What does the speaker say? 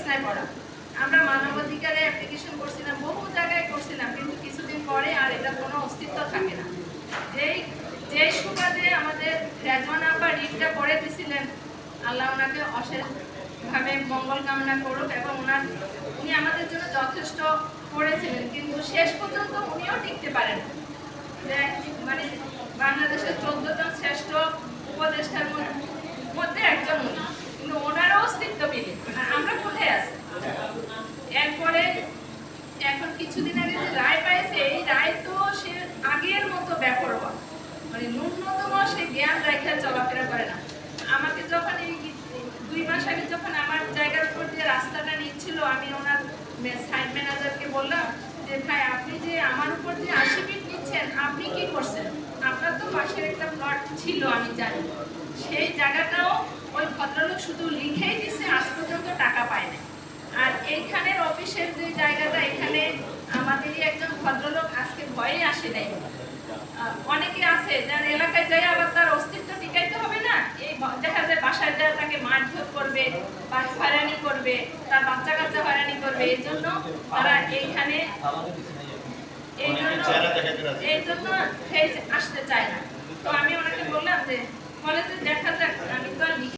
অবস্থায় পড়া। আমরা মানবাধিকারে অ্যাপ্লিকেশন করছিলাম, বহু জায়গায় করছিলাম, কিন্তু কিছুদিন পরে আর এটা কোনো অস্তিত্ব থাকে না। যেই সুবাদে আমাদের রেজওয়ানা আপা রিটটা করে দিছিলেন, আল্লাহ ওনাকে অশেষভাবে মঙ্গল কামনা করুক, এবং উনি আমাদের জন্য যথেষ্ট করেছিলেন, কিন্তু শেষ পর্যন্ত উনিও টিকতে পারেন। মানে বাংলাদেশের 14 জন শ্রেষ্ঠ উপদেষ্টার মধ্যে একজন উনি, কিন্তু ওনারও অস্তিত্ব বিলীন। আমরা কোথায় আছি? এরপরে এখন কিছুদিন আগে যে রায় পাইছে, এই রায় তো সে আগের মতো বেপরোয়া, মানে ন্যূনতম সে জ্ঞান রেখে চলাফেরা করে না। আমাকে যখন এই 2 মাস আগে যখন আমার জায়গার উপর দিয়ে রাস্তাটা নিচ্ছিল, আমি ওনার সাইট ম্যানেজারকে বললাম যে ভাই, আপনি যে আমার উপর দিয়ে 80 ফিট নিচ্ছেন, আপনি কি করছেন? আপনার তো পাশের একটা প্লট ছিল, আমি জানি, সেই জায়গাটাও ওই ভদ্রলোক শুধু লিখেই দিচ্ছে, আজ পর্যন্ত টাকা পায় না। আর এইখানের অফিসের যে জায়গাটা, এখানে আমাদেরই একজন ভদ্রলোক আজকে ভয়ে আসে নাই। অনেকে আছে যার এলাকায় যাই আবার তার অস্তিত্ব টিকাইতে হবে না, এই দেখা যায় বাসায় যায় তাকে মারধর করবে বা হয়রানি করবে, তার বাচ্চা কাচ্চা হয়রানি করবে, এই জন্য তারা এইখানে এই জন্য আসতে চায় না। তো আমি ওনাকে বললাম যে কলেজে দেখা যাক, আমি তো আর